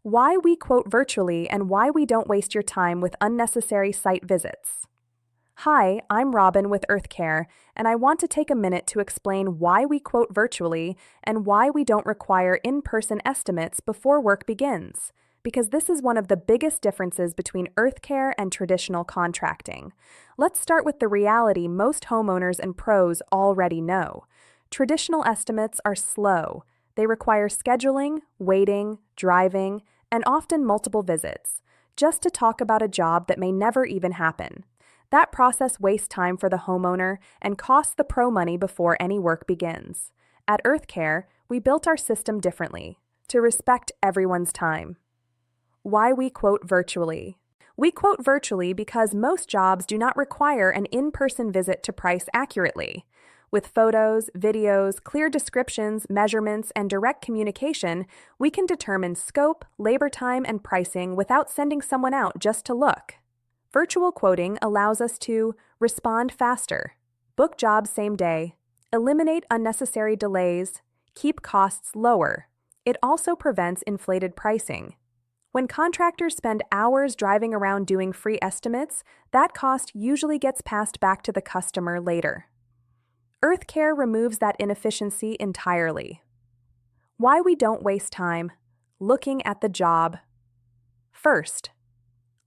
Why we quote virtually and why we don't waste your time with unnecessary site visits. Hi, I'm Robin with EarthCare, and I want to take a minute to explain why we quote virtually and why we don't require in-person estimates before work begins, because this is one of the biggest differences between EarthCare and traditional contracting. Let's start with the reality most homeowners and pros already know. Traditional estimates are slow. They require scheduling, waiting, driving, and often multiple visits, just to talk about a job that may never even happen. That process wastes time for the homeowner and costs the pro money before any work begins. At EarthCare, we built our system differently, to respect everyone's time. Why we quote virtually. We quote virtually because most jobs do not require an in-person visit to price accurately. With photos, videos, clear descriptions, measurements, and direct communication, we can determine scope, labor time, and pricing without sending someone out just to look. Virtual quoting allows us to respond faster, book jobs same day, eliminate unnecessary delays, keep costs lower. It also prevents inflated pricing. When contractors spend hours driving around doing free estimates, that cost usually gets passed back to the customer later. EarthCare removes that inefficiency entirely. Why we don't waste time looking at the job. First,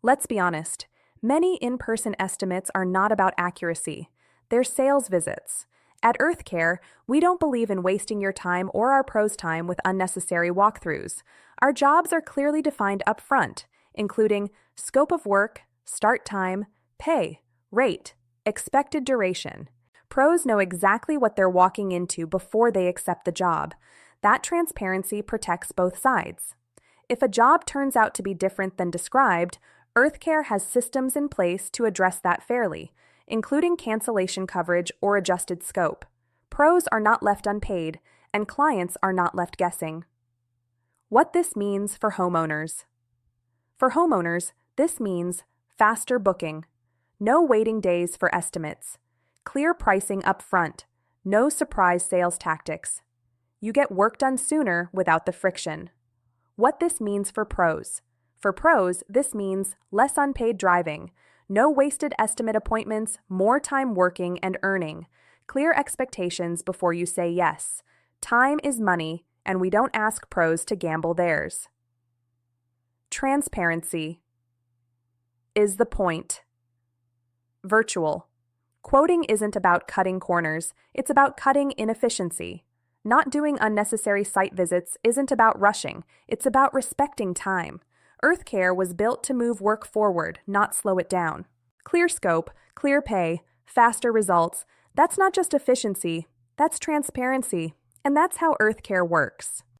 let's be honest, many in-person estimates are not about accuracy. They're sales visits. At EarthCare, we don't believe in wasting your time or our pros' time with unnecessary walkthroughs. Our jobs are clearly defined upfront, including scope of work, start time, pay, rate, expected duration. Pros know exactly what they're walking into before they accept the job. That transparency protects both sides. If a job turns out to be different than described, EarthCare has systems in place to address that fairly, including cancellation coverage or adjusted scope. Pros are not left unpaid, and clients are not left guessing. What this means for homeowners. For homeowners, this means faster booking, no waiting days for estimates, clear pricing up front, no surprise sales tactics. You get work done sooner without the friction. What this means for pros. For pros, this means less unpaid driving, no wasted estimate appointments, more time working and earning, clear expectations before you say yes. Time is money, and we don't ask pros to gamble theirs. Transparency is the point. Virtual. Quoting isn't about cutting corners, it's about cutting inefficiency. Not doing unnecessary site visits isn't about rushing, it's about respecting time. EarthCare was built to move work forward, not slow it down. Clear scope, clear pay, faster results. That's not just efficiency, that's transparency. And that's how EarthCare works.